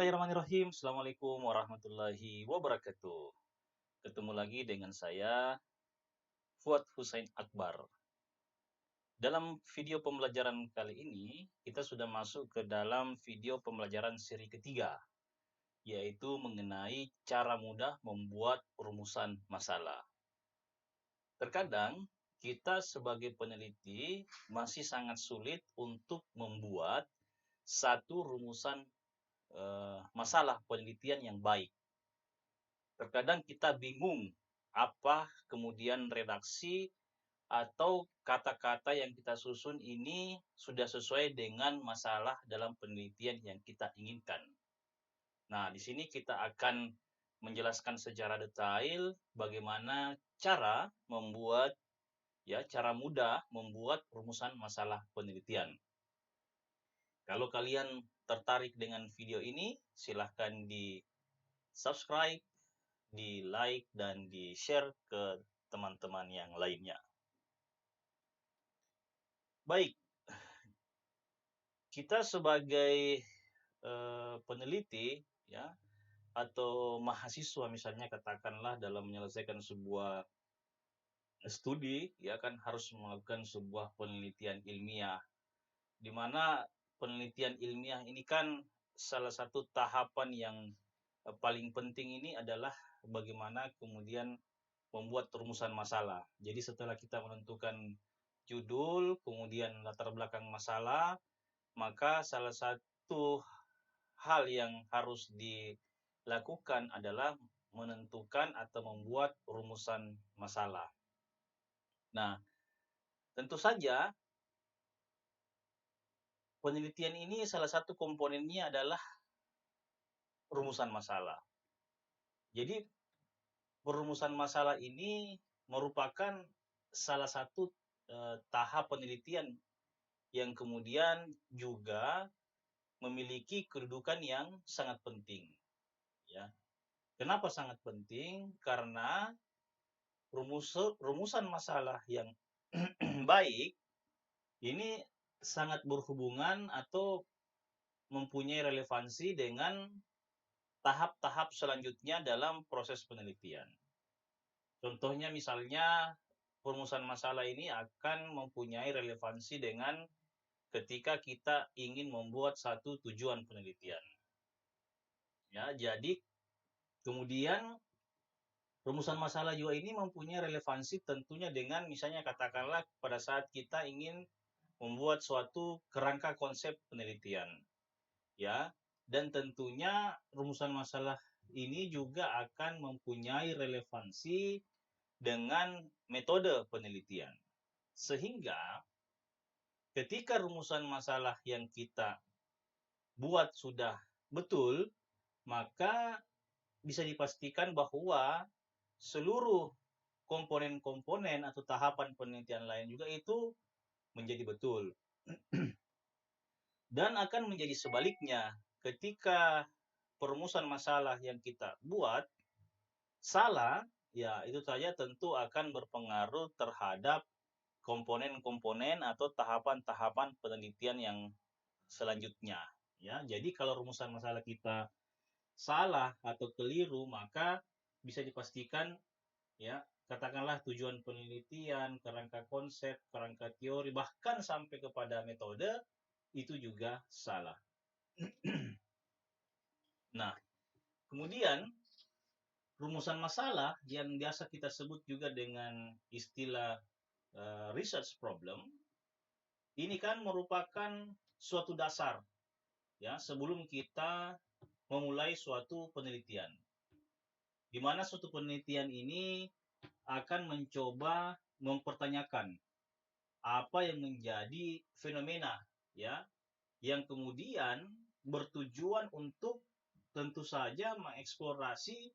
Bismillahirrahmanirrahim. Assalamualaikum warahmatullahi wabarakatuh. Ketemu lagi dengan saya, Fuad Hussein Akbar. Dalam video pembelajaran kali ini, kita sudah masuk ke dalam video pembelajaran seri ketiga, yaitu mengenai cara mudah membuat rumusan masalah. Terkadang, kita sebagai peneliti masih sangat sulit untuk membuat satu rumusan masalah penelitian yang baik. Terkadang kita bingung apa kemudian redaksi atau kata-kata yang kita susun ini sudah sesuai dengan masalah dalam penelitian yang kita inginkan. Nah, di sini kita akan menjelaskan secara detail bagaimana cara mudah membuat rumusan masalah penelitian. Kalau kalian tertarik dengan video ini, silahkan di subscribe, di like, dan di share ke teman-teman yang lainnya. Baik, kita sebagai peneliti ya atau mahasiswa misalnya katakanlah dalam menyelesaikan sebuah studi ya kan harus melakukan sebuah penelitian ilmiah, di mana penelitian ilmiah ini kan salah satu tahapan yang paling penting ini adalah bagaimana kemudian membuat rumusan masalah. Jadi setelah kita menentukan judul, kemudian latar belakang masalah, maka salah satu hal yang harus dilakukan adalah menentukan atau membuat rumusan masalah. Nah, tentu saja penelitian ini salah satu komponennya adalah rumusan masalah. Jadi perumusan masalah ini merupakan salah satu tahap penelitian yang kemudian juga memiliki kedudukan yang sangat penting. Ya, kenapa sangat penting? Karena rumusan masalah yang baik ini sangat berhubungan atau mempunyai relevansi dengan tahap-tahap selanjutnya dalam proses penelitian. Contohnya misalnya perumusan masalah ini akan mempunyai relevansi dengan ketika kita ingin membuat satu tujuan penelitian. Ya, jadi kemudian rumusan masalah juga ini mempunyai relevansi tentunya dengan misalnya katakanlah pada saat kita ingin membuat suatu kerangka konsep penelitian. Ya, dan tentunya rumusan masalah ini juga akan mempunyai relevansi dengan metode penelitian. Sehingga ketika rumusan masalah yang kita buat sudah betul, maka bisa dipastikan bahwa seluruh komponen-komponen atau tahapan penelitian lain juga itu menjadi betul. Dan akan menjadi sebaliknya ketika perumusan masalah yang kita buat salah, ya itu saja tentu akan berpengaruh terhadap komponen-komponen atau tahapan-tahapan penelitian yang selanjutnya. Ya, jadi kalau rumusan masalah kita salah atau keliru, maka bisa dipastikan ya katakanlah tujuan penelitian, kerangka konsep, kerangka teori, bahkan sampai kepada metode itu juga salah. Nah, kemudian rumusan masalah yang biasa kita sebut juga dengan istilah research problem, ini kan merupakan suatu dasar ya sebelum kita memulai suatu penelitian. Di mana suatu penelitian ini akan mencoba mempertanyakan apa yang menjadi fenomena ya yang kemudian bertujuan untuk tentu saja mengeksplorasi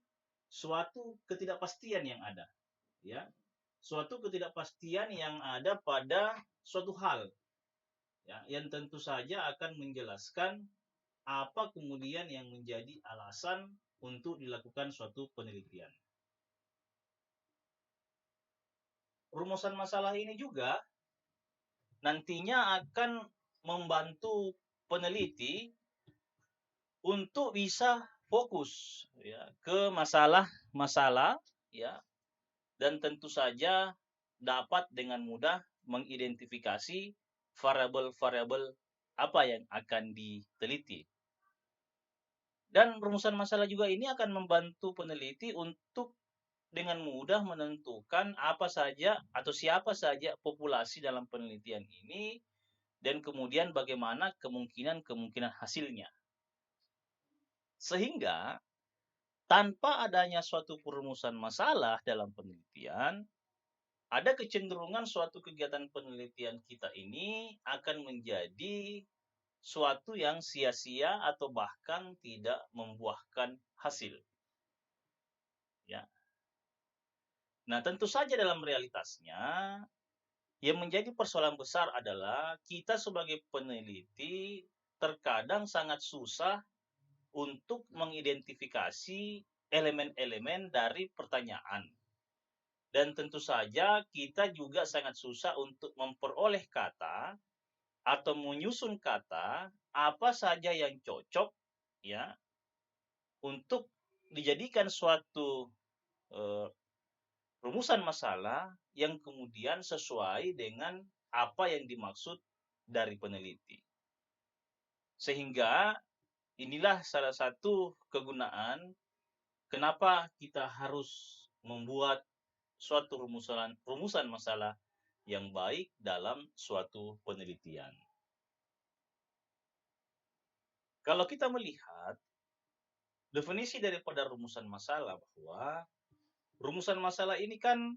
suatu ketidakpastian yang ada ya suatu ketidakpastian yang ada pada suatu hal ya yang tentu saja akan menjelaskan apa kemudian yang menjadi alasan untuk dilakukan suatu penelitian. Rumusan masalah ini juga nantinya akan membantu peneliti untuk bisa fokus ya ke masalah-masalah ya, dan tentu saja dapat dengan mudah mengidentifikasi variabel-variabel apa yang akan diteliti. Dan rumusan masalah juga ini akan membantu peneliti untuk dengan mudah menentukan apa saja atau siapa saja populasi dalam penelitian ini dan kemudian bagaimana kemungkinan-kemungkinan hasilnya. Sehingga tanpa adanya suatu perumusan masalah dalam penelitian, ada kecenderungan suatu kegiatan penelitian kita ini akan menjadi suatu yang sia-sia atau bahkan tidak membuahkan hasil. Ya. Nah, tentu saja dalam realitasnya, yang menjadi persoalan besar adalah kita sebagai peneliti terkadang sangat susah untuk mengidentifikasi elemen-elemen dari pertanyaan. Dan tentu saja kita juga sangat susah untuk memperoleh kata atau menyusun kata apa saja yang cocok ya untuk dijadikan suatu rumusan masalah yang kemudian sesuai dengan apa yang dimaksud dari peneliti. Sehingga inilah salah satu kegunaan kenapa kita harus membuat suatu rumusan masalah yang baik dalam suatu penelitian. Kalau kita melihat definisi daripada rumusan masalah, bahwa rumusan masalah ini kan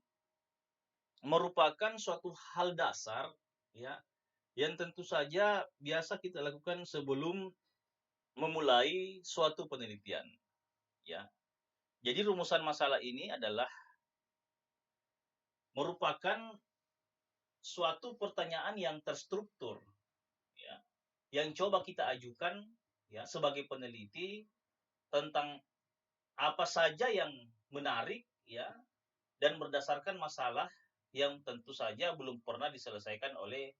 merupakan suatu hal dasar ya yang tentu saja biasa kita lakukan sebelum memulai suatu penelitian ya. Jadi rumusan masalah ini adalah merupakan suatu pertanyaan yang terstruktur ya, yang coba kita ajukan ya sebagai peneliti tentang apa saja yang menarik ya, dan berdasarkan masalah yang tentu saja belum pernah diselesaikan oleh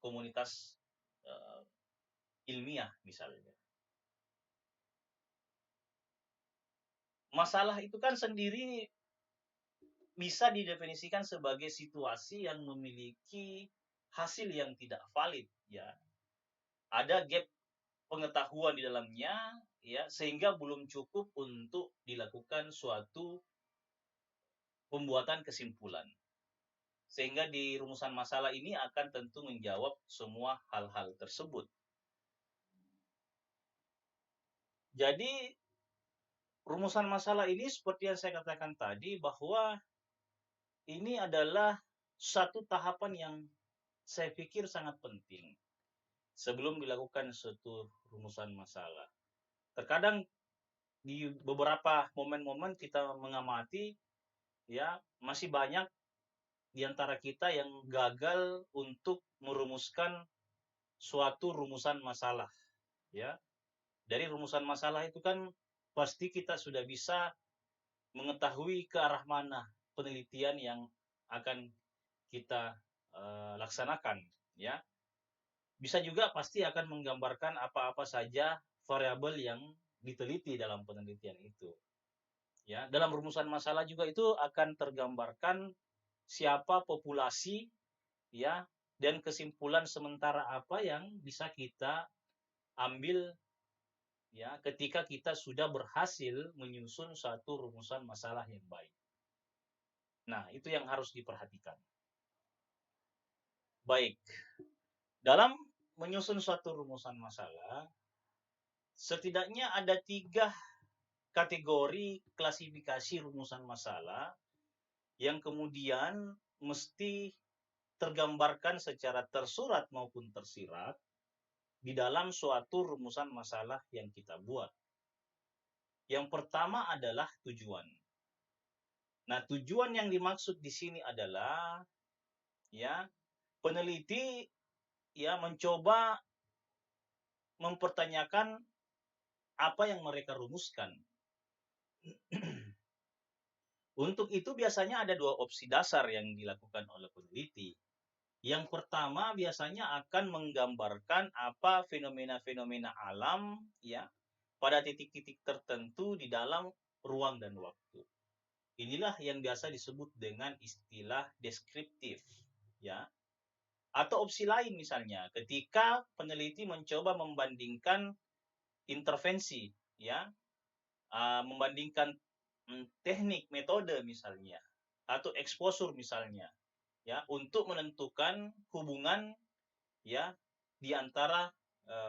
komunitas ilmiah misalnya. Masalah itu kan sendiri bisa didefinisikan sebagai situasi yang memiliki hasil yang tidak valid ya. Ada gap pengetahuan di dalamnya ya, sehingga belum cukup untuk dilakukan suatu pembuatan kesimpulan. Sehingga di rumusan masalah ini akan tentu menjawab semua hal-hal tersebut. Jadi rumusan masalah ini seperti yang saya katakan tadi, bahwa ini adalah satu tahapan yang saya pikir sangat penting sebelum dilakukan suatu rumusan masalah. Terkadang di beberapa momen-momen kita mengamati ya, masih banyak di antara kita yang gagal untuk merumuskan suatu rumusan masalah ya. Dari rumusan masalah itu kan pasti kita sudah bisa mengetahui ke arah mana penelitian yang akan kita laksanakan ya. Bisa juga pasti akan menggambarkan apa-apa saja variabel yang diteliti dalam penelitian itu. Ya, dalam rumusan masalah juga itu akan tergambarkan siapa populasi ya, dan kesimpulan sementara apa yang bisa kita ambil ya ketika kita sudah berhasil menyusun satu rumusan masalah yang baik. Nah, itu yang harus diperhatikan. Baik, dalam menyusun suatu rumusan masalah, setidaknya ada 3 kategori klasifikasi rumusan masalah yang kemudian mesti tergambarkan secara tersurat maupun tersirat di dalam suatu rumusan masalah yang kita buat. Yang pertama adalah tujuan. Nah, tujuan yang dimaksud di sini adalah ya, peneliti ya mencoba mempertanyakan apa yang mereka rumuskan. Untuk itu biasanya ada 2 opsi dasar yang dilakukan oleh peneliti. Yang pertama biasanya akan menggambarkan apa fenomena-fenomena alam ya, pada titik-titik tertentu di dalam ruang dan waktu. Inilah yang biasa disebut dengan istilah deskriptif, ya. Atau opsi lain misalnya, ketika peneliti mencoba membandingkan intervensi, ya, membandingkan teknik, metode misalnya, atau exposure misalnya, ya, untuk menentukan hubungan, ya, di antara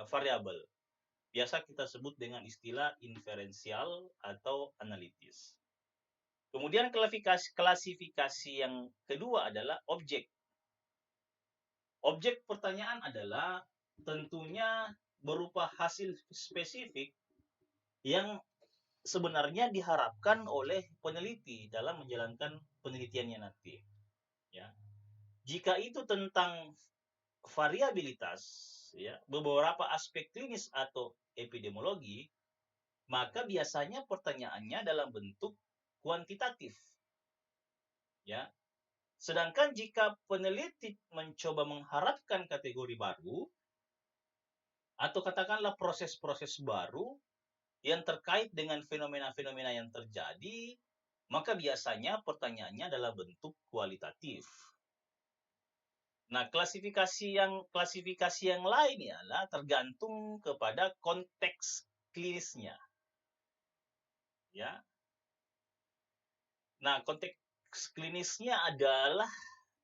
variabel. Biasa kita sebut dengan istilah inferensial atau analitis. Kemudian klasifikasi yang kedua adalah objek. Objek pertanyaan adalah tentunya berupa hasil spesifik yang sebenarnya diharapkan oleh peneliti dalam menjalankan penelitiannya nanti. Ya. Jika itu tentang variabilitas, ya, beberapa aspek klinis atau epidemiologi, maka biasanya pertanyaannya dalam bentuk kuantitatif. Ya. Sedangkan jika peneliti mencoba mengharapkan kategori baru, atau katakanlah proses-proses baru yang terkait dengan fenomena-fenomena yang terjadi, maka biasanya pertanyaannya dalam bentuk kualitatif. Nah, klasifikasi yang lain ialah tergantung kepada konteks klinisnya. Ya. Nah, konteks klinisnya adalah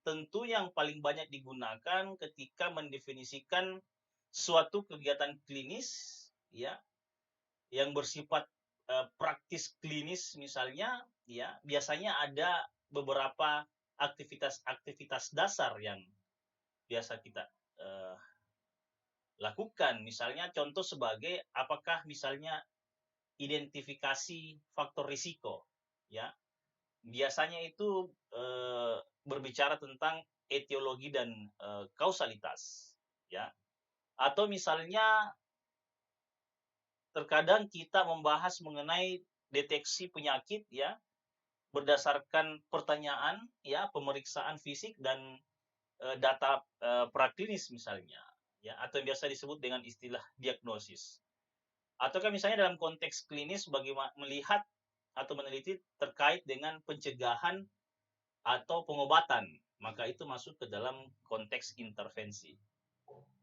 tentu yang paling banyak digunakan ketika mendefinisikan suatu kegiatan klinis, ya, yang bersifat praktis klinis misalnya, ya, biasanya ada beberapa aktivitas dasar yang biasa kita lakukan. Misalnya contoh sebagai apakah misalnya identifikasi faktor risiko, ya. Biasanya itu berbicara tentang etiologi dan kausalitas, ya. Atau misalnya terkadang kita membahas mengenai deteksi penyakit, ya, berdasarkan pertanyaan, ya, pemeriksaan fisik dan data praklinis misalnya, ya, atau yang biasa disebut dengan istilah diagnosis. Ataukah misalnya dalam konteks klinis bagaimana melihat atau meneliti terkait dengan pencegahan atau pengobatan, maka itu masuk ke dalam konteks intervensi.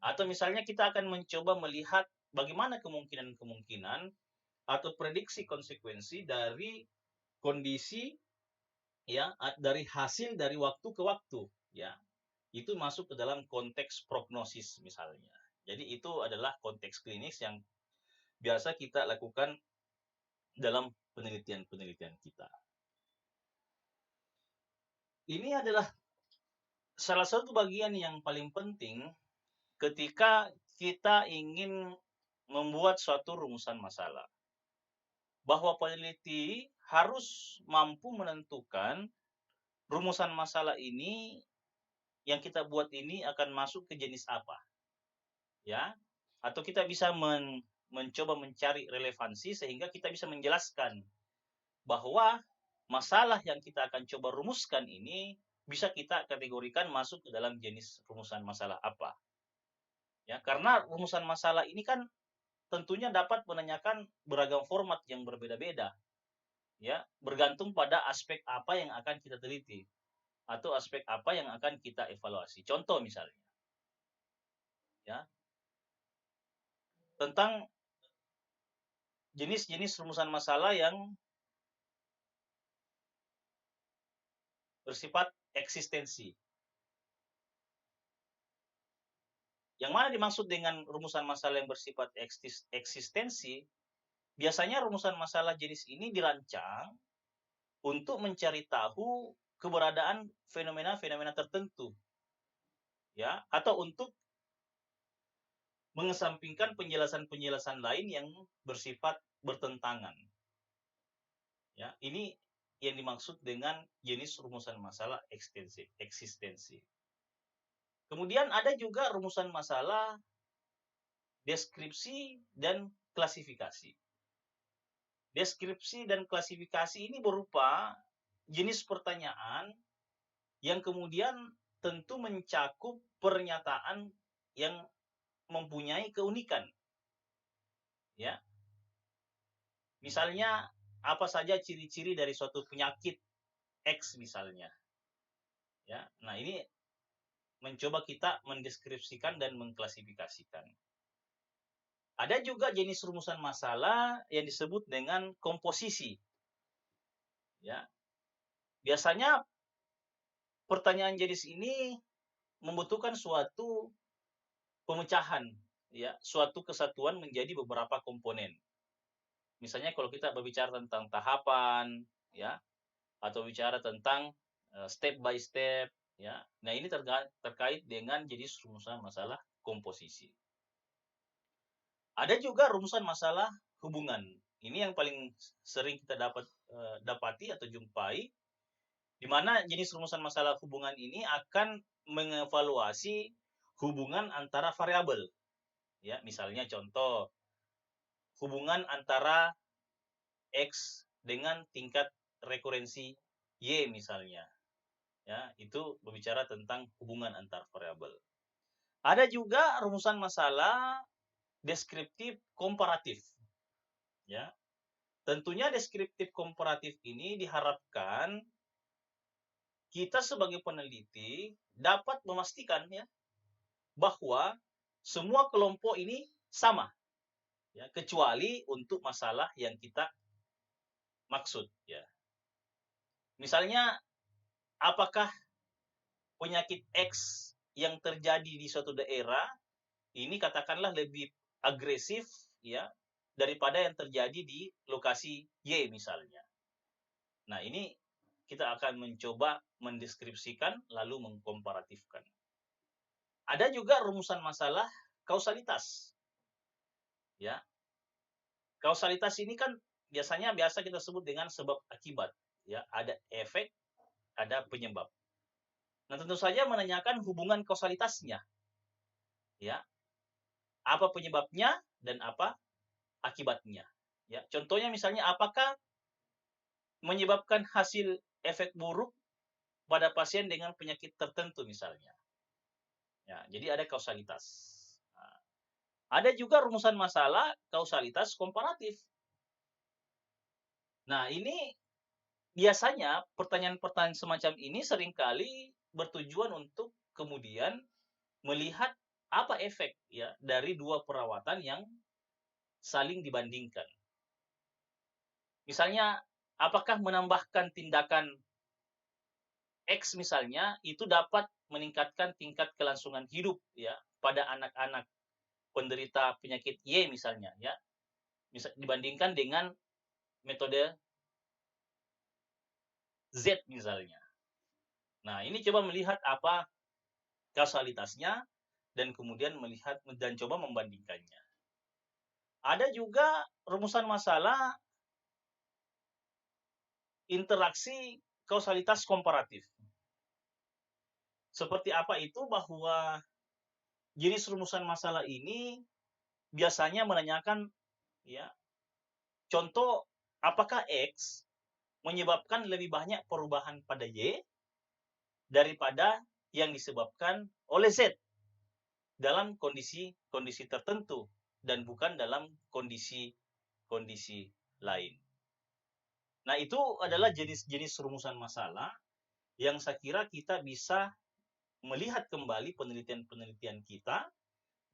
Atau misalnya kita akan mencoba melihat bagaimana kemungkinan-kemungkinan atau prediksi konsekuensi dari kondisi, ya, dari hasil dari waktu ke waktu, ya. Itu masuk ke dalam konteks prognosis misalnya. Jadi itu adalah konteks klinis yang biasa kita lakukan dalam penelitian-penelitian kita. Ini adalah salah satu bagian yang paling penting ketika kita ingin membuat suatu rumusan masalah. Bahwa peneliti harus mampu menentukan rumusan masalah ini yang kita buat ini akan masuk ke jenis apa. Ya. Atau kita bisa mencoba mencari relevansi sehingga kita bisa menjelaskan bahwa masalah yang kita akan coba rumuskan ini bisa kita kategorikan masuk ke dalam jenis rumusan masalah apa. Ya, karena rumusan masalah ini kan tentunya dapat menanyakan beragam format yang berbeda-beda. Ya, bergantung pada aspek apa yang akan kita teliti atau aspek apa yang akan kita evaluasi. Contoh misalnya, ya, tentang jenis-jenis rumusan masalah yang bersifat eksistensi. Yang mana dimaksud dengan rumusan masalah yang bersifat eksistensi? Biasanya rumusan masalah jenis ini dirancang untuk mencari tahu keberadaan fenomena-fenomena tertentu, ya, atau untuk mengesampingkan penjelasan-penjelasan lain yang bersifat bertentangan. Ya, ini yang dimaksud dengan jenis rumusan masalah eksistensi. Kemudian ada juga rumusan masalah deskripsi dan klasifikasi. Deskripsi dan klasifikasi ini berupa jenis pertanyaan yang kemudian tentu mencakup pernyataan yang mempunyai keunikan. Ya. Misalnya, apa saja ciri-ciri dari suatu penyakit X misalnya. Ya, nah ini mencoba kita mendeskripsikan dan mengklasifikasikan. Ada juga jenis rumusan masalah yang disebut dengan komposisi. Ya, biasanya pertanyaan jenis ini membutuhkan suatu pemecahan, ya, suatu kesatuan menjadi beberapa komponen. Misalnya kalau kita berbicara tentang tahapan, ya, atau bicara tentang step by step, ya. Nah, ini terkait dengan jenis rumusan masalah komposisi. Ada juga rumusan masalah hubungan. Ini yang paling sering kita dapati atau jumpai, di mana jenis rumusan masalah hubungan ini akan mengevaluasi hubungan antara variabel. Ya, misalnya contoh, hubungan antara X dengan tingkat rekurensi Y misalnya. Ya, itu berbicara tentang hubungan antar variabel. Ada juga rumusan masalah deskriptif komparatif. Ya. Tentunya deskriptif komparatif ini diharapkan kita sebagai peneliti dapat memastikan, ya, bahwa semua kelompok ini sama, ya, kecuali untuk masalah yang kita maksud, ya. Misalnya, apakah penyakit X yang terjadi di suatu daerah ini katakanlah lebih agresif, ya, daripada yang terjadi di lokasi Y misalnya. Nah, ini kita akan mencoba mendeskripsikan lalu mengkomparatifkan. Ada juga rumusan masalah kausalitas. Ya. Kausalitas ini kan biasa kita sebut dengan sebab akibat, ya, ada efek, ada penyebab. Nah, tentu saja menanyakan hubungan kausalitasnya. Ya. Apa penyebabnya dan apa akibatnya. Ya, contohnya misalnya apakah menyebabkan hasil efek buruk pada pasien dengan penyakit tertentu misalnya. Ya, jadi ada kausalitas. Nah, ada juga rumusan masalah kausalitas komparatif. Nah, ini biasanya pertanyaan-pertanyaan semacam ini seringkali bertujuan untuk kemudian melihat apa efek, ya, dari dua perawatan yang saling dibandingkan. Misalnya, apakah menambahkan tindakan X misalnya itu dapat meningkatkan tingkat kelangsungan hidup, ya, pada anak-anak penderita penyakit Y misalnya, ya, dibandingkan dengan metode Z misalnya. Nah, ini coba melihat apa kausalitasnya dan kemudian melihat dan coba membandingkannya. Ada juga rumusan masalah interaksi kausalitas komparatif. Seperti apa itu? Bahwa jenis rumusan masalah ini biasanya menanyakan, ya, contoh, apakah X menyebabkan lebih banyak perubahan pada Y daripada yang disebabkan oleh Z dalam kondisi tertentu dan bukan dalam kondisi lain. Nah, itu adalah jenis-jenis rumusan masalah yang saya kira kita bisa melihat kembali penelitian-penelitian kita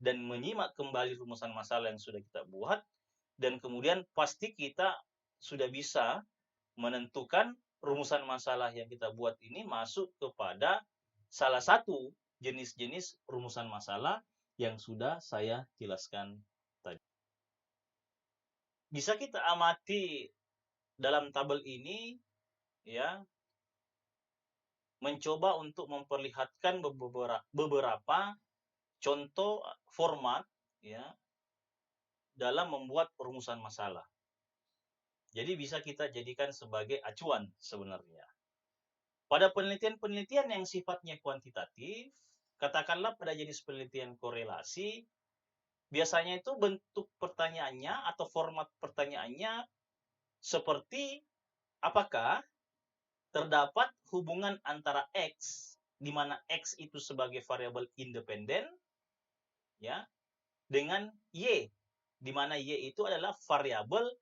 dan menyimak kembali rumusan masalah yang sudah kita buat, dan kemudian pasti kita sudah bisa menentukan rumusan masalah yang kita buat ini masuk kepada salah satu jenis-jenis rumusan masalah yang sudah saya jelaskan tadi. Bisa kita amati dalam tabel ini, ya, mencoba untuk memperlihatkan beberapa contoh format, ya, dalam membuat rumusan masalah. Jadi bisa kita jadikan sebagai acuan sebenarnya. Pada penelitian-penelitian yang sifatnya kuantitatif, katakanlah pada jenis penelitian korelasi, biasanya itu bentuk pertanyaannya atau format pertanyaannya seperti apakah terdapat hubungan antara X, di mana X itu sebagai variabel independen, ya, dengan Y, di mana Y itu adalah variabel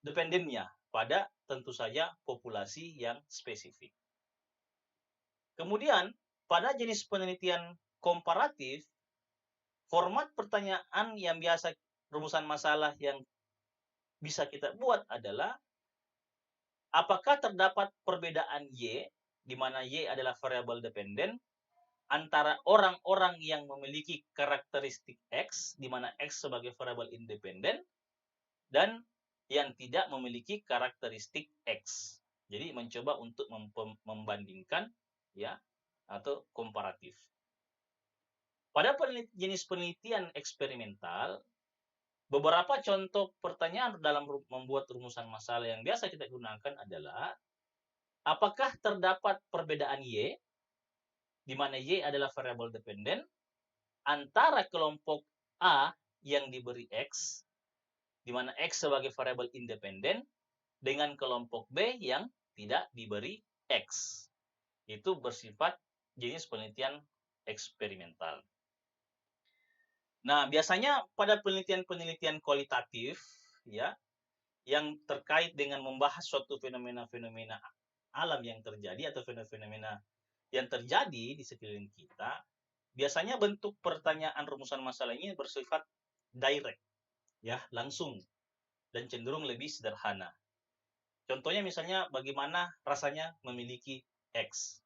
dependennya pada tentu saja populasi yang spesifik. Kemudian, pada jenis penelitian komparatif, format pertanyaan yang biasa rumusan masalah yang bisa kita buat adalah apakah terdapat perbedaan Y, di mana Y adalah variabel dependen, antara orang-orang yang memiliki karakteristik X, di mana X sebagai variabel independen, dan yang tidak memiliki karakteristik X. Jadi mencoba untuk membandingkan ya atau komparatif. Pada jenis penelitian eksperimental, beberapa contoh pertanyaan dalam membuat rumusan masalah yang biasa kita gunakan adalah apakah terdapat perbedaan Y, di mana Y adalah variabel dependen, antara kelompok A yang diberi X, di mana X sebagai variabel independen, dengan kelompok B yang tidak diberi X. Itu bersifat jenis penelitian eksperimental. Nah, biasanya pada penelitian-penelitian kualitatif, ya, yang terkait dengan membahas suatu fenomena-fenomena alam yang terjadi atau fenomena yang terjadi di sekeliling kita, biasanya bentuk pertanyaan rumusan masalah ini bersifat direct, ya, langsung, dan cenderung lebih sederhana. Contohnya misalnya bagaimana rasanya memiliki X.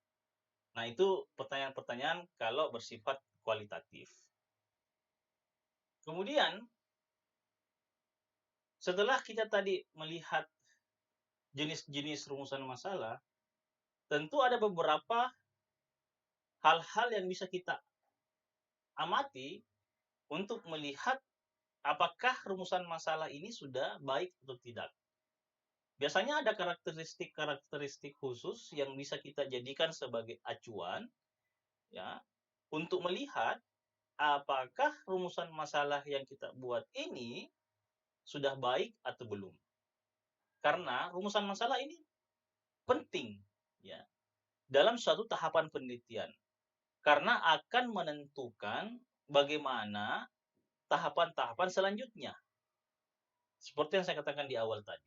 Nah, itu pertanyaan-pertanyaan kalau bersifat kualitatif. Kemudian, setelah kita tadi melihat jenis-jenis rumusan masalah, tentu ada beberapa hal-hal yang bisa kita amati untuk melihat apakah rumusan masalah ini sudah baik atau tidak. Biasanya ada karakteristik-karakteristik khusus yang bisa kita jadikan sebagai acuan ya untuk melihat apakah rumusan masalah yang kita buat ini sudah baik atau belum. Karena rumusan masalah ini penting ya dalam suatu tahapan penelitian. Karena akan menentukan bagaimana tahapan-tahapan selanjutnya. Seperti yang saya katakan di awal tadi.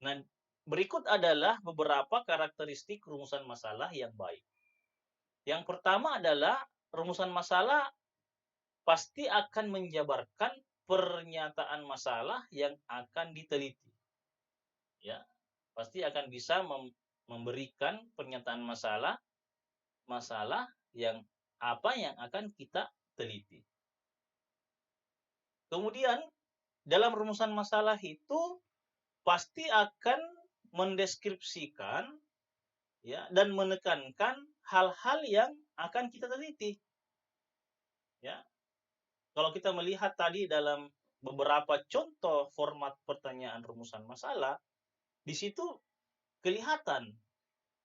Nah, berikut adalah beberapa karakteristik rumusan masalah yang baik. Yang pertama adalah rumusan masalah pasti akan menjabarkan pernyataan masalah yang akan diteliti. Ya, pasti akan bisa memberikan pernyataan masalah yang akan kita teliti. Kemudian dalam rumusan masalah itu pasti akan mendeskripsikan ya dan menekankan hal-hal yang akan kita teliti. Ya. Kalau kita melihat tadi dalam beberapa contoh format pertanyaan rumusan masalah, di situ kelihatan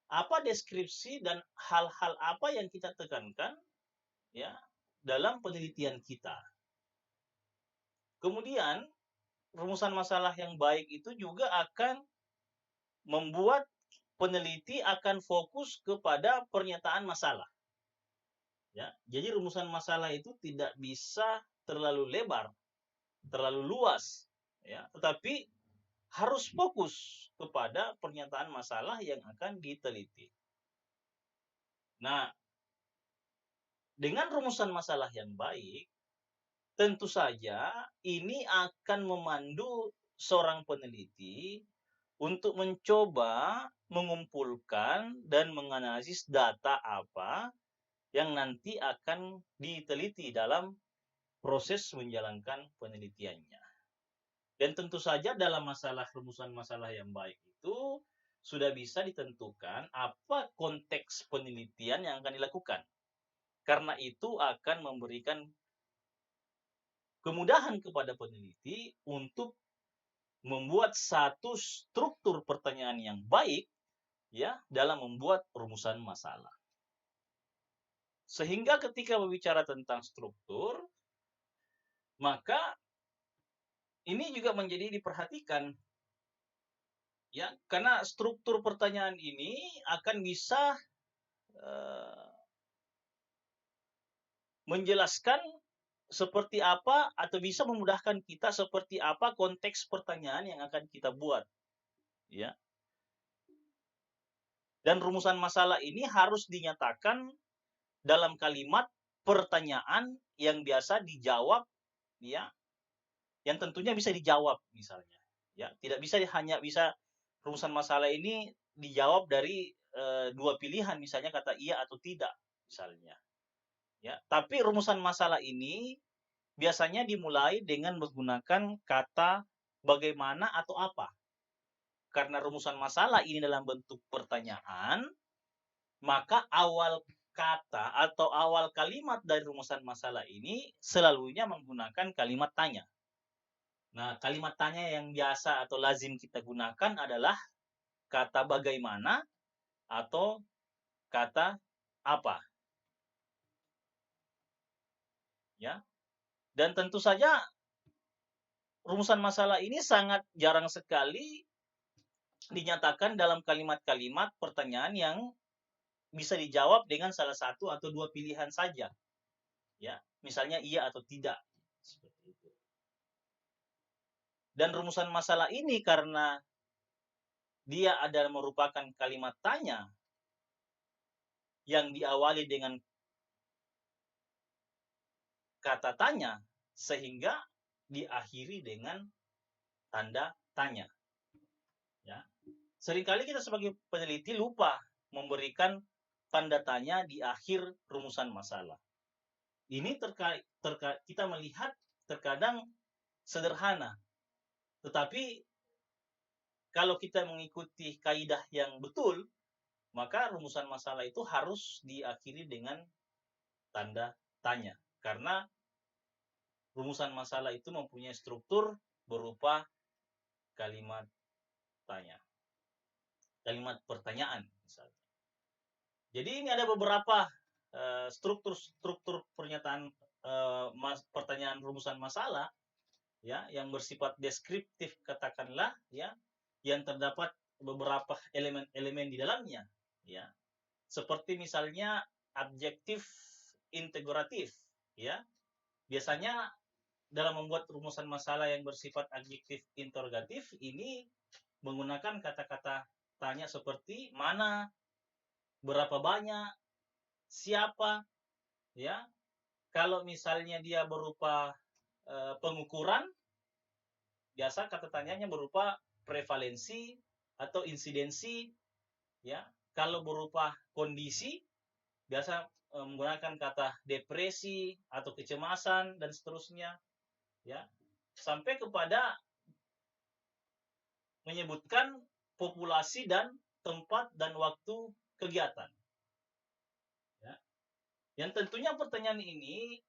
apa deskripsi dan hal-hal apa yang kita tekankan ya dalam penelitian kita. Kemudian rumusan masalah yang baik itu juga akan membuat peneliti akan fokus kepada pernyataan masalah. Ya, jadi rumusan masalah itu tidak bisa terlalu lebar, terlalu luas, ya, tetapi harus fokus kepada pernyataan masalah yang akan diteliti. Nah, dengan rumusan masalah yang baik, tentu saja ini akan memandu seorang peneliti untuk mencoba mengumpulkan dan menganalisis data apa yang nanti akan diteliti dalam proses menjalankan penelitiannya. Dan tentu saja dalam rumusan masalah yang baik itu sudah bisa ditentukan apa konteks penelitian yang akan dilakukan. Karena itu akan memberikan kemudahan kepada peneliti untuk membuat satu struktur pertanyaan yang baik ya dalam membuat rumusan masalah. Sehingga ketika berbicara tentang struktur, maka ini juga menjadi diperhatikan ya karena struktur pertanyaan ini akan bisa menjelaskan seperti apa atau bisa memudahkan kita seperti apa konteks pertanyaan yang akan kita buat, ya. Dan rumusan masalah ini harus dinyatakan dalam kalimat pertanyaan yang biasa dijawab, ya, yang tentunya bisa dijawab misalnya, ya. Tidak bisa hanya bisa rumusan masalah ini dijawab dari dua pilihan, misalnya kata iya atau tidak, misalnya, ya. Tapi rumusan masalah ini biasanya dimulai dengan menggunakan kata bagaimana atau apa. Karena rumusan masalah ini dalam bentuk pertanyaan, maka awal kata atau awal kalimat dari rumusan masalah ini selalunya menggunakan kalimat tanya. Nah, kalimat tanya yang biasa atau lazim kita gunakan adalah kata bagaimana atau kata apa. Ya. Dan tentu saja rumusan masalah ini sangat jarang sekali dinyatakan dalam kalimat-kalimat pertanyaan yang bisa dijawab dengan salah satu atau dua pilihan saja. Ya, misalnya iya atau tidak. Seperti itu. Dan rumusan masalah ini karena dia adalah merupakan kalimat tanya yang diawali dengan kata tanya sehingga diakhiri dengan tanda tanya. Ya. Seringkali kita sebagai peneliti lupa memberikan tanda tanya di akhir rumusan masalah. Ini kita melihat terkadang sederhana, tetapi kalau kita mengikuti kaidah yang betul, maka rumusan masalah itu harus diakhiri dengan tanda tanya. Karena rumusan masalah itu mempunyai struktur berupa kalimat tanya. Kalimat pertanyaan misalnya. Jadi ini ada beberapa struktur pernyataan pertanyaan rumusan masalah, ya, yang bersifat deskriptif katakanlah, ya, yang terdapat beberapa elemen-elemen di dalamnya, ya. Seperti misalnya adjektif integratif, ya. Biasanya dalam membuat rumusan masalah yang bersifat adjektif interrogatif ini menggunakan kata-kata tanya seperti mana, berapa banyak, siapa, ya. Kalau misalnya dia berupa pengukuran, biasa kata tanyanya berupa prevalensi atau insidensi, ya. Kalau berupa kondisi, biasa menggunakan kata depresi atau kecemasan dan seterusnya, ya. Sampai kepada menyebutkan populasi dan tempat dan waktu kegiatan. Ya. Yang tentunya pertanyaan ini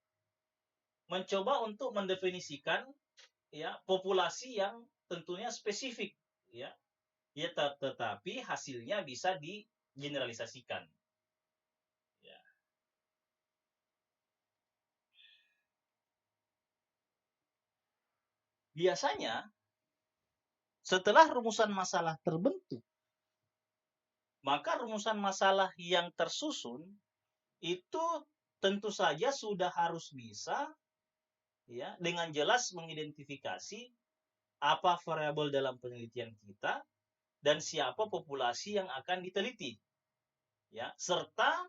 mencoba untuk mendefinisikan, ya, populasi yang tentunya spesifik, ya. Ya, tetapi hasilnya bisa digeneralisasikan. Ya. Biasanya setelah rumusan masalah terbentuk, maka rumusan masalah yang tersusun itu tentu saja sudah harus bisa, ya, dengan jelas mengidentifikasi apa variabel dalam penelitian kita dan siapa populasi yang akan diteliti, ya, serta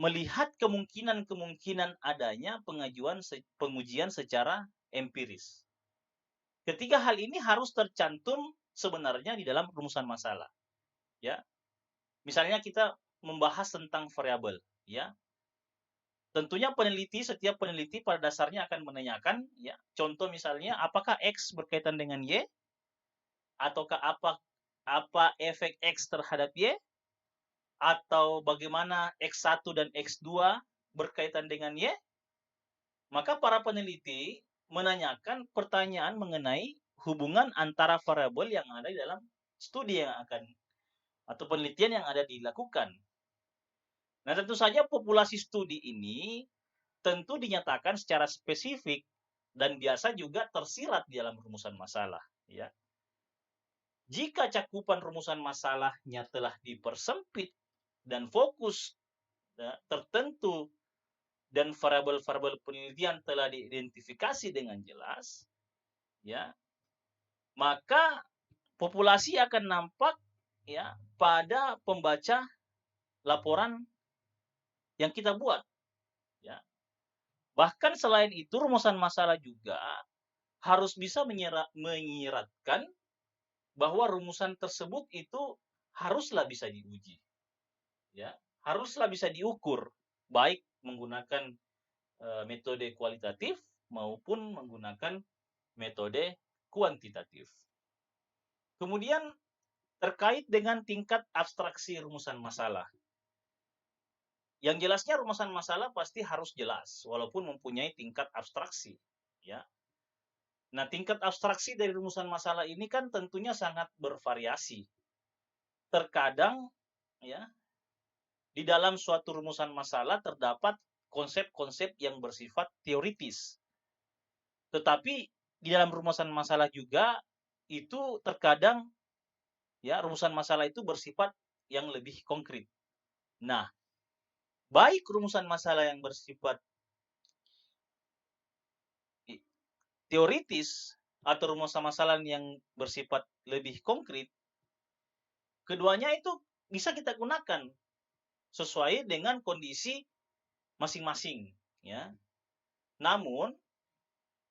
melihat kemungkinan adanya pengujian secara empiris. Ketiga hal ini harus tercantum sebenarnya di dalam rumusan masalah, ya. Misalnya kita membahas tentang variabel, ya. Tentunya setiap peneliti pada dasarnya akan menanyakan, ya, contoh misalnya apakah X berkaitan dengan Y, ataukah apa efek X terhadap Y, atau bagaimana X1 dan X2 berkaitan dengan Y. Maka para peneliti menanyakan pertanyaan mengenai hubungan antara variabel yang ada di dalam studi yang akan atau penelitian yang ada dilakukan. Nah, tentu saja populasi studi ini tentu dinyatakan secara spesifik dan biasa juga tersirat di dalam rumusan masalah, ya. Jika cakupan rumusan masalahnya telah dipersempit dan fokus, ya, tertentu dan variabel-variabel penelitian telah diidentifikasi dengan jelas, ya, maka populasi akan nampak ya pada pembaca laporan yang kita buat, ya. Bahkan selain itu rumusan masalah juga harus bisa menyiratkan bahwa rumusan tersebut itu haruslah bisa diuji, ya, haruslah bisa diukur, baik menggunakan metode kualitatif maupun menggunakan metode kuantitatif. Kemudian terkait dengan tingkat abstraksi rumusan masalah. Yang jelasnya rumusan masalah pasti harus jelas, walaupun mempunyai tingkat abstraksi, ya. Nah, tingkat abstraksi dari rumusan masalah ini kan tentunya sangat bervariasi. Terkadang, ya, di dalam suatu rumusan masalah terdapat konsep-konsep yang bersifat teoritis. Tetapi di dalam rumusan masalah juga itu terkadang ya rumusan masalah itu bersifat yang lebih konkret. Nah, baik rumusan masalah yang bersifat teoritis atau rumusan masalah yang bersifat lebih konkret, keduanya itu bisa kita gunakan sesuai dengan kondisi masing-masing, ya. Namun,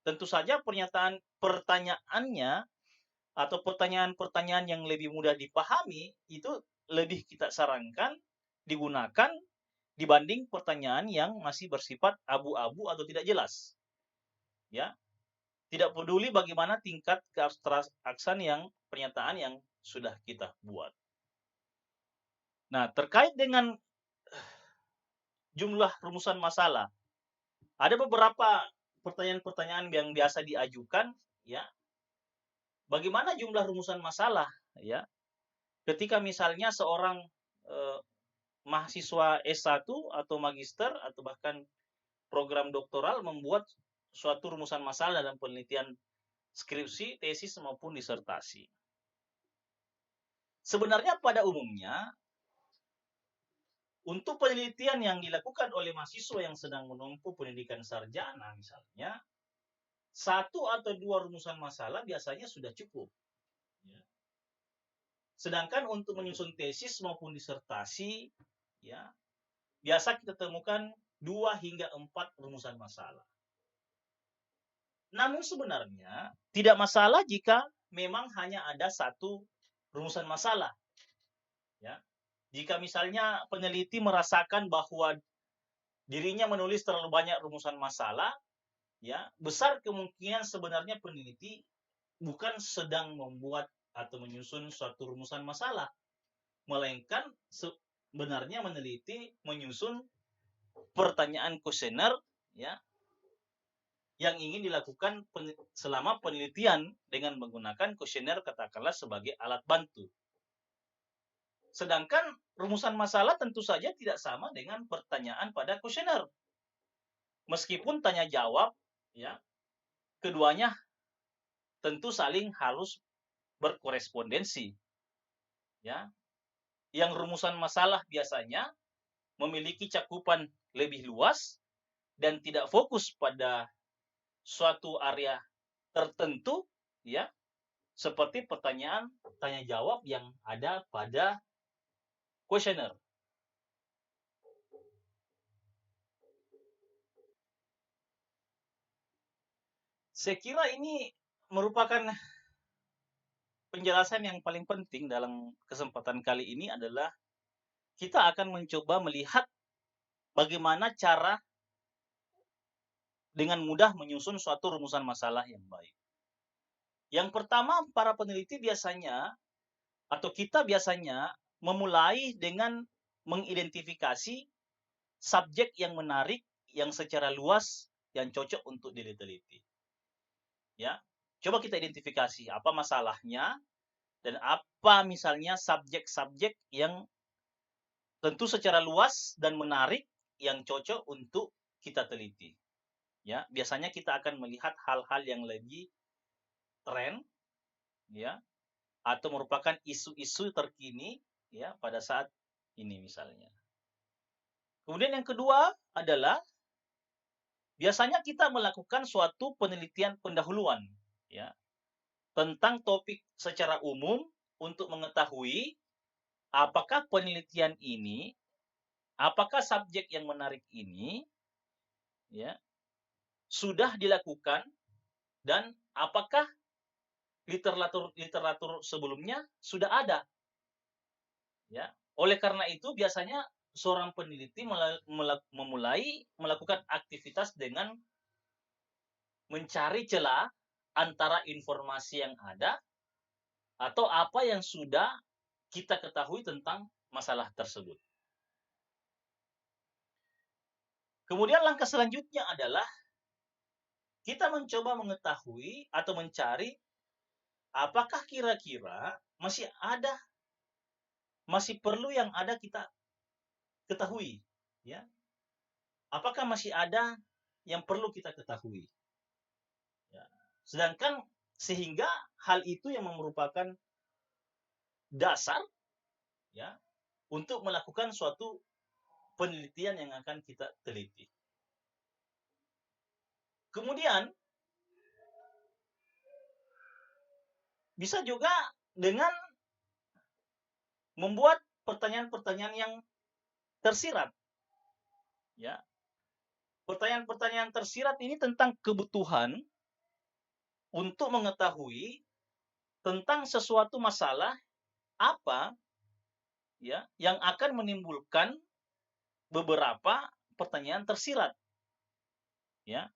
tentu saja pertanyaannya atau pertanyaan-pertanyaan yang lebih mudah dipahami itu lebih kita sarankan digunakan dibanding pertanyaan yang masih bersifat abu-abu atau tidak jelas. Ya, tidak peduli bagaimana tingkat keabstraksan yang pernyataan yang sudah kita buat. Nah, terkait dengan jumlah rumusan masalah, ada beberapa pertanyaan-pertanyaan yang biasa diajukan, ya. Bagaimana jumlah rumusan masalah, ya? Ketika misalnya seorang mahasiswa S1 atau magister atau bahkan program doktoral membuat suatu rumusan masalah dalam penelitian skripsi, tesis maupun disertasi. Sebenarnya pada umumnya untuk penelitian yang dilakukan oleh mahasiswa yang sedang menempuh pendidikan sarjana misalnya, satu atau dua rumusan masalah biasanya sudah cukup. Ya. Sedangkan untuk menyusun tesis maupun disertasi, ya, biasa kita temukan 2 hingga 4 rumusan masalah. Namun sebenarnya tidak masalah jika memang hanya ada satu rumusan masalah. Ya. Jika misalnya peneliti merasakan bahwa dirinya menulis terlalu banyak rumusan masalah, ya, besar kemungkinan sebenarnya peneliti bukan sedang membuat atau menyusun suatu rumusan masalah, melainkan sebenarnya meneliti menyusun pertanyaan kuesioner, ya, yang ingin dilakukan selama penelitian dengan menggunakan kuesioner katakanlah sebagai alat bantu. Sedangkan rumusan masalah tentu saja tidak sama dengan pertanyaan pada kuesioner. Meskipun tanya jawab, ya, keduanya tentu saling harus berkorespondensi. Ya. Yang rumusan masalah biasanya memiliki cakupan lebih luas dan tidak fokus pada suatu area tertentu, ya, seperti pertanyaan tanya jawab yang ada pada kuesioner. Saya kira ini merupakan penjelasan yang paling penting dalam kesempatan kali ini adalah kita akan mencoba melihat bagaimana cara dengan mudah menyusun suatu rumusan masalah yang baik. Yang pertama, para peneliti biasanya atau kita biasanya memulai dengan mengidentifikasi subjek yang menarik yang secara luas yang cocok untuk diteliti. Ya, coba kita identifikasi apa masalahnya dan apa misalnya subjek-subjek yang tentu secara luas dan menarik yang cocok untuk kita teliti. Ya, biasanya kita akan melihat hal-hal yang lebih tren, ya, atau merupakan isu-isu terkini, ya, pada saat ini misalnya. Kemudian yang kedua adalah biasanya kita melakukan suatu penelitian pendahuluan, ya, tentang topik secara umum untuk mengetahui apakah penelitian ini, apakah subjek yang menarik ini, ya, sudah dilakukan dan apakah literatur sebelumnya sudah ada, ya. Oleh karena itu biasanya seorang peneliti memulai melakukan aktivitas dengan mencari celah antara informasi yang ada atau apa yang sudah kita ketahui tentang masalah tersebut. Kemudian langkah selanjutnya adalah kita mencoba mengetahui atau mencari apakah kira-kira masih perlu yang ada kita ketahui, ya. Apakah masih ada yang perlu kita ketahui, ya. Sedangkan sehingga hal itu yang merupakan dasar, ya, untuk melakukan suatu penelitian yang akan kita teliti. Kemudian bisa juga dengan membuat pertanyaan-pertanyaan yang tersirat, ya. Pertanyaan-pertanyaan tersirat ini tentang kebutuhan untuk mengetahui tentang sesuatu masalah apa, ya, yang akan menimbulkan beberapa pertanyaan tersirat, ya.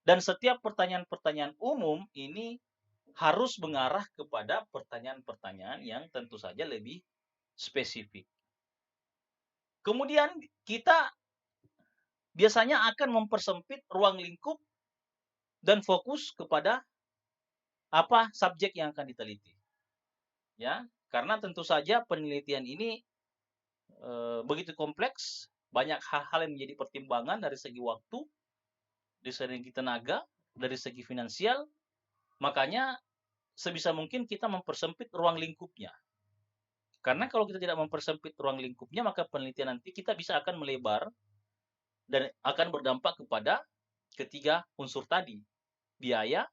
Dan setiap pertanyaan-pertanyaan umum ini harus mengarah kepada pertanyaan-pertanyaan yang tentu saja lebih spesifik. Kemudian kita biasanya akan mempersempit ruang lingkup dan fokus kepada apa subjek yang akan diteliti, ya. Karena tentu saja penelitian ini begitu kompleks, banyak hal-hal yang menjadi pertimbangan dari segi waktu, dari segi tenaga, dari segi finansial. Makanya sebisa mungkin kita mempersempit ruang lingkupnya. Karena kalau kita tidak mempersempit ruang lingkupnya, maka penelitian nanti kita bisa akan melebar dan akan berdampak kepada ketiga unsur tadi, biaya,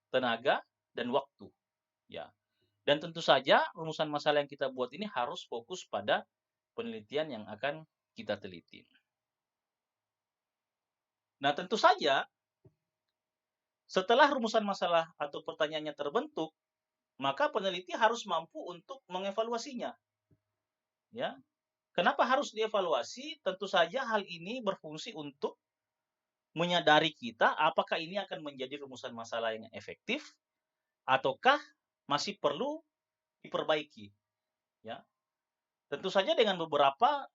tenaga, dan waktu, ya. Dan tentu saja rumusan masalah yang kita buat ini harus fokus pada penelitian yang akan kita teliti. Nah, tentu saja setelah rumusan masalah atau pertanyaannya terbentuk, maka peneliti harus mampu untuk mengevaluasinya, ya. Kenapa harus dievaluasi? Tentu saja hal ini berfungsi untuk menyadari kita apakah ini akan menjadi rumusan masalah yang efektif ataukah masih perlu diperbaiki, ya. Tentu saja dengan beberapa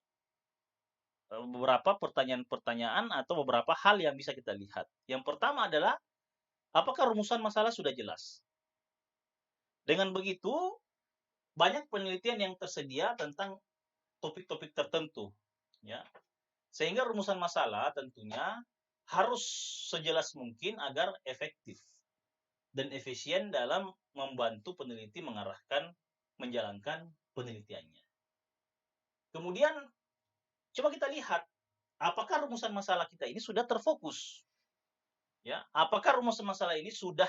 pertanyaan-pertanyaan atau beberapa hal yang bisa kita lihat. Yang pertama adalah apakah rumusan masalah sudah jelas? Dengan begitu, banyak penelitian yang tersedia tentang topik-topik tertentu, ya. Sehingga rumusan masalah tentunya harus sejelas mungkin agar efektif dan efisien dalam membantu peneliti menjalankan penelitiannya. Kemudian coba kita lihat apakah rumusan masalah kita ini sudah terfokus, ya. Apakah rumusan masalah ini sudah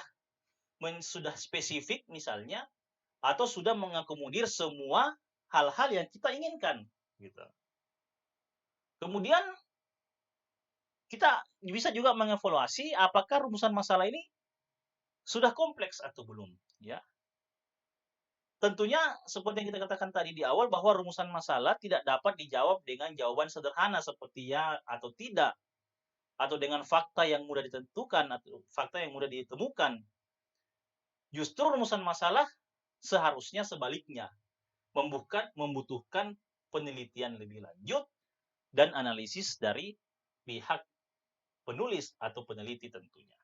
spesifik misalnya, atau sudah mengakomodir semua hal-hal yang kita inginkan, gitu. Kemudian kita bisa juga mengevaluasi apakah rumusan masalah ini sudah kompleks atau belum, ya. Tentunya seperti yang kita katakan tadi di awal bahwa rumusan masalah tidak dapat dijawab dengan jawaban sederhana seperti ya atau tidak, atau dengan fakta yang mudah ditentukan atau fakta yang mudah ditemukan. Justru rumusan masalah seharusnya sebaliknya, membutuhkan penelitian lebih lanjut dan analisis dari pihak penulis atau peneliti tentunya.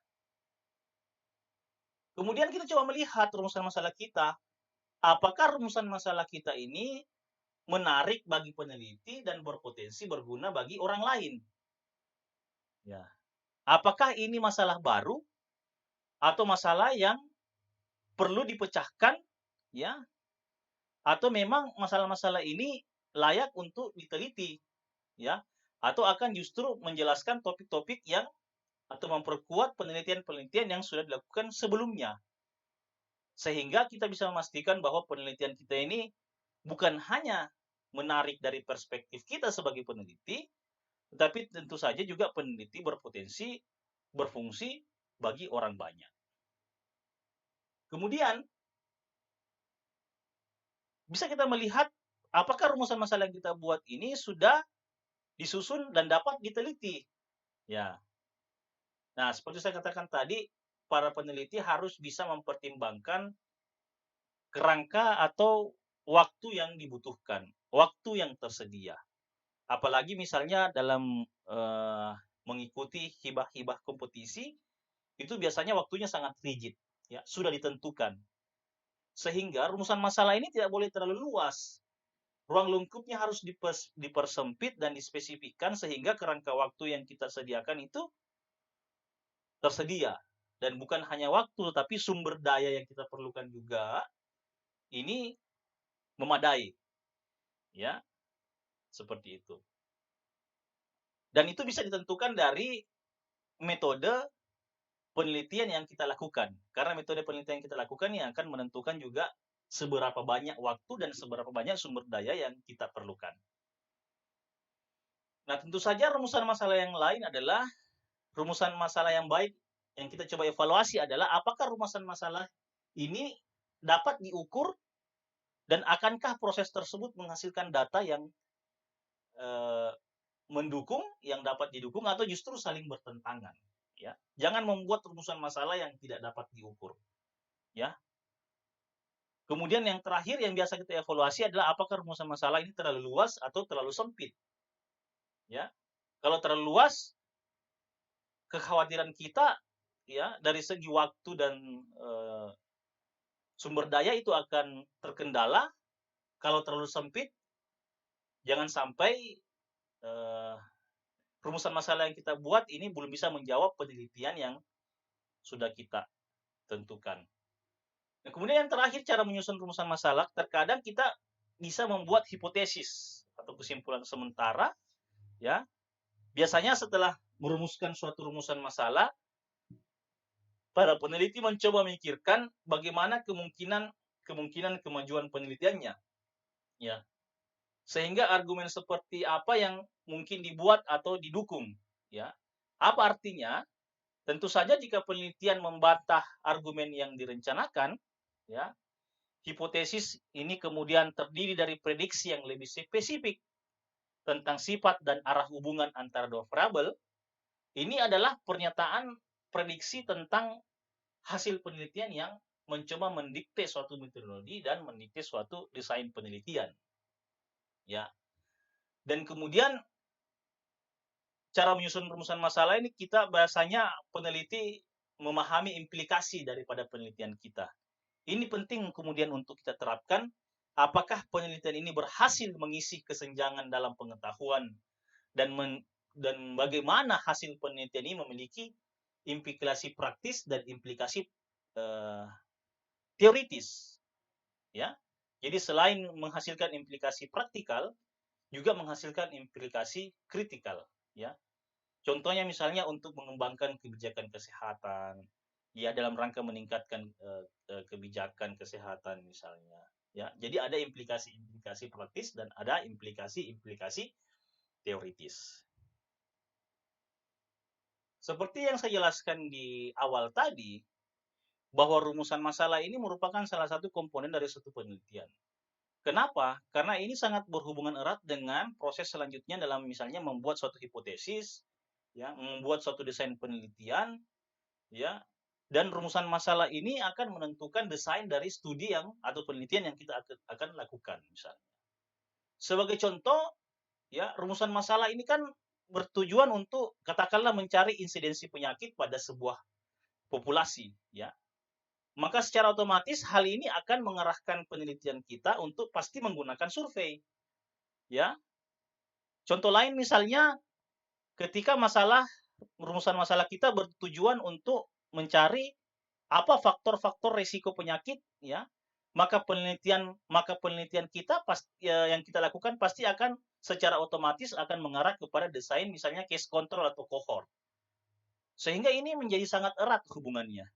Kemudian kita coba melihat rumusan masalah kita. Apakah rumusan masalah kita ini menarik bagi peneliti dan berpotensi berguna bagi orang lain? Ya. Apakah ini masalah baru atau masalah yang perlu dipecahkan, ya? Atau memang masalah-masalah ini layak untuk diteliti, ya? Atau akan justru menjelaskan topik-topik yang atau memperkuat penelitian-penelitian yang sudah dilakukan sebelumnya. Sehingga kita bisa memastikan bahwa penelitian kita ini bukan hanya menarik dari perspektif kita sebagai peneliti, tetapi tentu saja juga peneliti berpotensi berfungsi bagi orang banyak. Kemudian, bisa kita melihat apakah rumusan masalah yang kita buat ini sudah disusun dan dapat diteliti. Ya. Nah, seperti saya katakan tadi, para peneliti harus bisa mempertimbangkan kerangka atau waktu yang dibutuhkan, waktu yang tersedia. Apalagi misalnya dalam mengikuti hibah-hibah kompetisi, itu biasanya waktunya sangat rigid, ya, sudah ditentukan. Sehingga rumusan masalah ini tidak boleh terlalu luas. Ruang lingkupnya harus dipersempit dan dispesifikkan sehingga kerangka waktu yang kita sediakan itu tersedia. Dan bukan hanya waktu, tapi sumber daya yang kita perlukan juga ini memadai. Ya, seperti itu. Dan itu bisa ditentukan dari metode penelitian yang kita lakukan. Karena metode penelitian yang kita lakukan yang akan menentukan juga seberapa banyak waktu dan seberapa banyak sumber daya yang kita perlukan. Nah, tentu saja rumusan masalah yang lain adalah rumusan masalah yang baik yang kita coba evaluasi adalah apakah rumusan masalah ini dapat diukur dan akankah proses tersebut menghasilkan data yang mendukung, yang dapat didukung atau justru saling bertentangan. Ya, jangan membuat rumusan masalah yang tidak dapat diukur. Ya. Kemudian yang terakhir yang biasa kita evaluasi adalah apakah rumusan masalah ini terlalu luas atau terlalu sempit. Ya, kalau terlalu luas, kekhawatiran kita ya dari segi waktu dan sumber daya itu akan terkendala. Kalau terlalu sempit, jangan sampai rumusan masalah yang kita buat ini belum bisa menjawab penelitian yang sudah kita tentukan. Nah, kemudian yang terakhir, cara menyusun rumusan masalah, terkadang kita bisa membuat hipotesis atau kesimpulan sementara, ya. Biasanya setelah merumuskan suatu rumusan masalah, para peneliti mencoba memikirkan bagaimana kemungkinan kemajuan penelitiannya, ya. Sehingga argumen seperti apa yang mungkin dibuat atau didukung, ya. Apa artinya? Tentu saja jika penelitian membantah argumen yang direncanakan, ya, hipotesis ini kemudian terdiri dari prediksi yang lebih spesifik tentang sifat dan arah hubungan antara dua variabel. Ini adalah pernyataan prediksi tentang hasil penelitian yang mencoba mendikte suatu metodologi dan mendikte suatu desain penelitian. Ya. Dan kemudian cara menyusun rumusan masalah ini kita bahasanya peneliti memahami implikasi daripada penelitian kita. Ini penting kemudian untuk kita terapkan, apakah penelitian ini berhasil mengisi kesenjangan dalam pengetahuan dan bagaimana hasil penelitian ini memiliki implikasi praktis dan implikasi teoritis. Ya. Jadi selain menghasilkan implikasi praktikal, juga menghasilkan implikasi kritikal, ya. Contohnya misalnya untuk mengembangkan kebijakan kesehatan, ya dalam rangka meningkatkan kebijakan kesehatan misalnya, ya. Jadi ada implikasi-implikasi praktis dan ada implikasi-implikasi teoritis. Seperti yang saya jelaskan di awal tadi, bahwa rumusan masalah ini merupakan salah satu komponen dari suatu penelitian. Kenapa? Karena ini sangat berhubungan erat dengan proses selanjutnya dalam misalnya membuat suatu hipotesis, ya, membuat suatu desain penelitian, ya, dan rumusan masalah ini akan menentukan desain dari studi yang atau penelitian yang kita akan lakukan misalnya. Sebagai contoh, ya, rumusan masalah ini kan bertujuan untuk katakanlah mencari insidensi penyakit pada sebuah populasi, ya. Maka secara otomatis hal ini akan mengarahkan penelitian kita untuk pasti menggunakan survei. Ya. Contoh lain misalnya ketika rumusan masalah kita bertujuan untuk mencari apa faktor-faktor risiko penyakit, ya, maka penelitian kita yang kita lakukan pasti akan secara otomatis akan mengarah kepada desain misalnya case control atau cohort. Sehingga ini menjadi sangat erat hubungannya.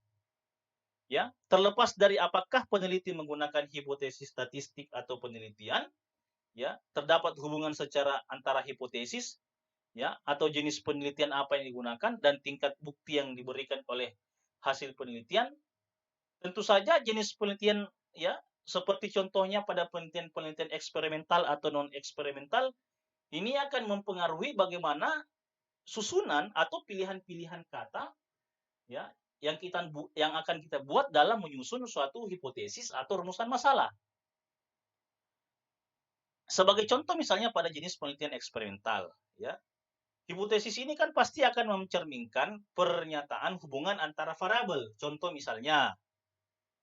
Ya, terlepas dari apakah peneliti menggunakan hipotesis statistik atau penelitian, ya, terdapat hubungan secara antara hipotesis, ya, atau jenis penelitian apa yang digunakan dan tingkat bukti yang diberikan oleh hasil penelitian. Tentu saja jenis penelitian, ya, seperti contohnya pada penelitian-penelitian eksperimental atau non eksperimental, ini akan mempengaruhi bagaimana susunan atau pilihan-pilihan kata, ya, yang akan kita buat dalam menyusun suatu hipotesis atau rumusan masalah. Sebagai contoh misalnya pada jenis penelitian eksperimental, ya. Hipotesis ini kan pasti akan mencerminkan pernyataan hubungan antara variabel. Contoh misalnya,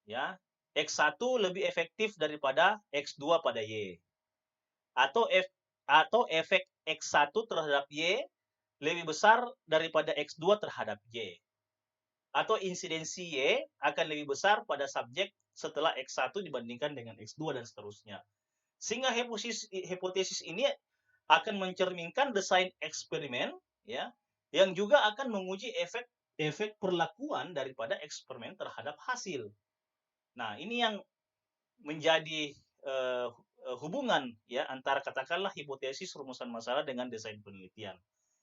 ya, X1 lebih efektif daripada X2 pada Y. Atau efek X1 terhadap Y lebih besar daripada X2 terhadap Y. Atau insidensi Y akan lebih besar pada subjek setelah X1 dibandingkan dengan X2 dan seterusnya. Sehingga hipotesis ini akan mencerminkan desain eksperimen, ya, yang juga akan menguji efek perlakuan daripada eksperimen terhadap hasil. Nah, ini yang menjadi hubungan, ya, antara katakanlah hipotesis rumusan masalah dengan desain penelitian.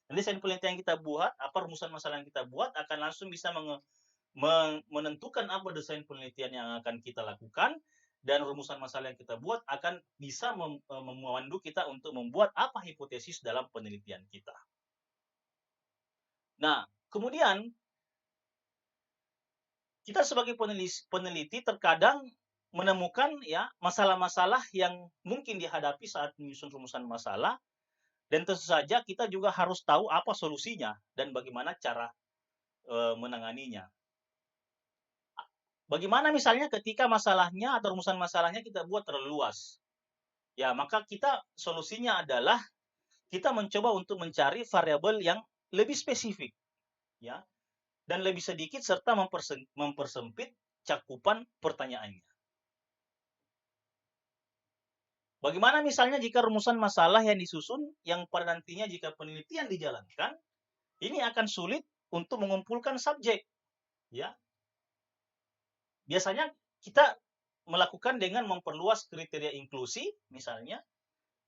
Dan desain penelitian yang kita buat, apa rumusan masalah yang kita buat akan langsung bisa menentukan apa desain penelitian yang akan kita lakukan, dan rumusan masalah yang kita buat akan bisa memandu kita untuk membuat apa hipotesis dalam penelitian kita. Nah, kemudian kita sebagai peneliti terkadang menemukan, ya, masalah-masalah yang mungkin dihadapi saat menyusun rumusan masalah, dan tentu saja kita juga harus tahu apa solusinya dan bagaimana cara menanganinya. Bagaimana misalnya ketika masalahnya atau rumusan masalahnya kita buat terlalu luas? Ya, maka solusinya adalah kita mencoba untuk mencari variabel yang lebih spesifik, ya, dan lebih sedikit serta mempersempit cakupan pertanyaannya. Bagaimana misalnya jika rumusan masalah yang disusun yang pada nantinya jika penelitian dijalankan, ini akan sulit untuk mengumpulkan subjek, ya. Biasanya kita melakukan dengan memperluas kriteria inklusi misalnya,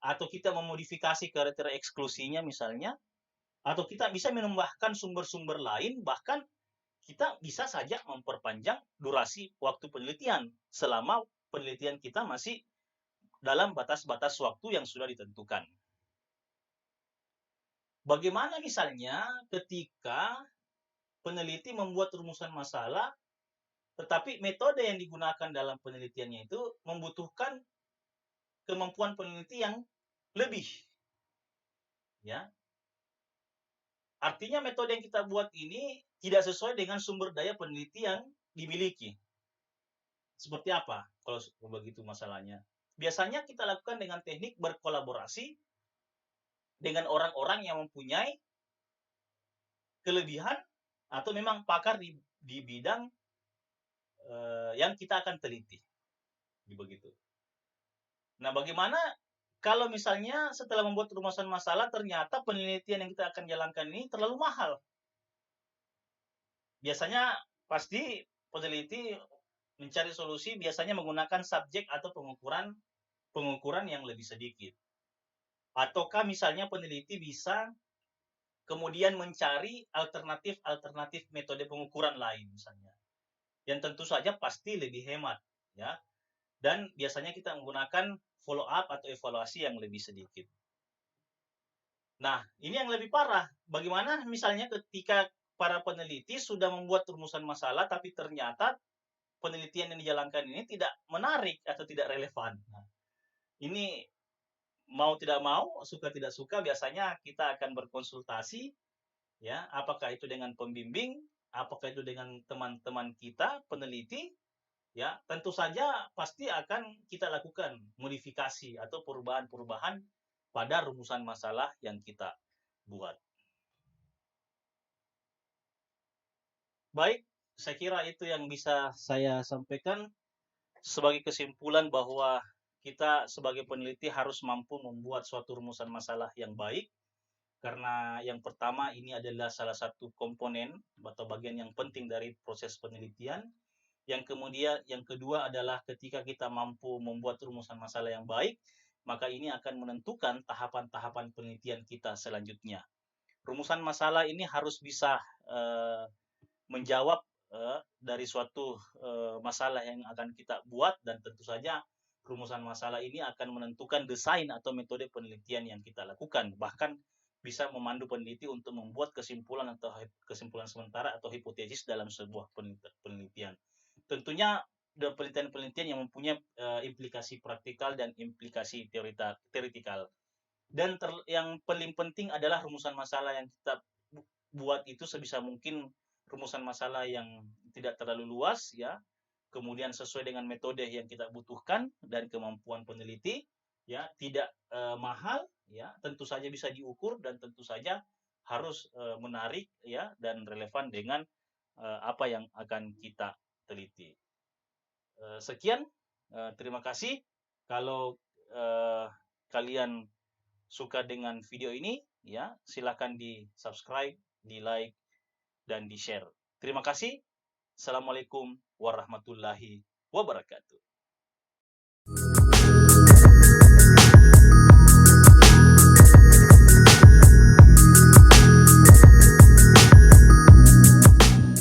atau kita memodifikasi kriteria eksklusinya misalnya, atau kita bisa menambahkan sumber-sumber lain, bahkan kita bisa saja memperpanjang durasi waktu penelitian selama penelitian kita masih dalam batas-batas waktu yang sudah ditentukan. Bagaimana misalnya ketika peneliti membuat rumusan masalah, tetapi metode yang digunakan dalam penelitiannya itu membutuhkan kemampuan peneliti yang lebih, ya. Artinya metode yang kita buat ini tidak sesuai dengan sumber daya peneliti yang dimiliki. Seperti apa kalau begitu masalahnya? Biasanya kita lakukan dengan teknik berkolaborasi dengan orang-orang yang mempunyai kelebihan atau memang pakar di bidang yang kita akan teliti. Begitu. Nah, bagaimana kalau misalnya setelah membuat rumusan masalah ternyata penelitian yang kita akan jalankan ini terlalu mahal? Biasanya pasti peneliti mencari solusi biasanya menggunakan subjek atau pengukuran yang lebih sedikit. Ataukah misalnya peneliti bisa kemudian mencari alternatif metode pengukuran lain misalnya, yang tentu saja pasti lebih hemat, ya, dan biasanya kita menggunakan follow up atau evaluasi yang lebih sedikit. Nah, ini yang lebih parah. Bagaimana misalnya ketika para peneliti sudah membuat rumusan masalah tapi ternyata penelitian yang dijalankan ini tidak menarik atau tidak relevan. Nah, ini mau tidak mau, suka tidak suka, biasanya kita akan berkonsultasi, ya, apakah itu dengan pembimbing, apakah itu dengan teman-teman kita peneliti, ya, tentu saja pasti akan kita lakukan modifikasi atau perubahan-perubahan pada rumusan masalah yang kita buat. Baik, saya kira itu yang bisa saya sampaikan sebagai kesimpulan bahwa kita sebagai peneliti harus mampu membuat suatu rumusan masalah yang baik, karena yang pertama ini adalah salah satu komponen atau bagian yang penting dari proses penelitian. Yang kedua adalah ketika kita mampu membuat rumusan masalah yang baik, maka ini akan menentukan tahapan-tahapan penelitian kita selanjutnya. Rumusan masalah ini harus bisa menjawab dari suatu masalah yang akan kita buat, dan tentu saja rumusan masalah ini akan menentukan desain atau metode penelitian yang kita lakukan, bahkan bisa memandu peneliti untuk membuat kesimpulan atau kesimpulan sementara atau hipotesis dalam sebuah penelitian. Tentunya penelitian-penelitian yang mempunyai implikasi praktikal dan implikasi teoritikal. Dan yang paling penting adalah rumusan masalah yang kita buat itu sebisa mungkin rumusan masalah yang tidak terlalu luas, ya, kemudian sesuai dengan metode yang kita butuhkan dan kemampuan peneliti, ya, tidak mahal, ya, tentu saja bisa diukur, dan tentu saja harus menarik, ya, dan relevan dengan apa yang akan kita teliti. Sekian, terima kasih. Kalau kalian suka dengan video ini, ya, silakan di subscribe, di like, dan di share. Terima kasih. Assalamualaikum warahmatullahi wabarakatuh.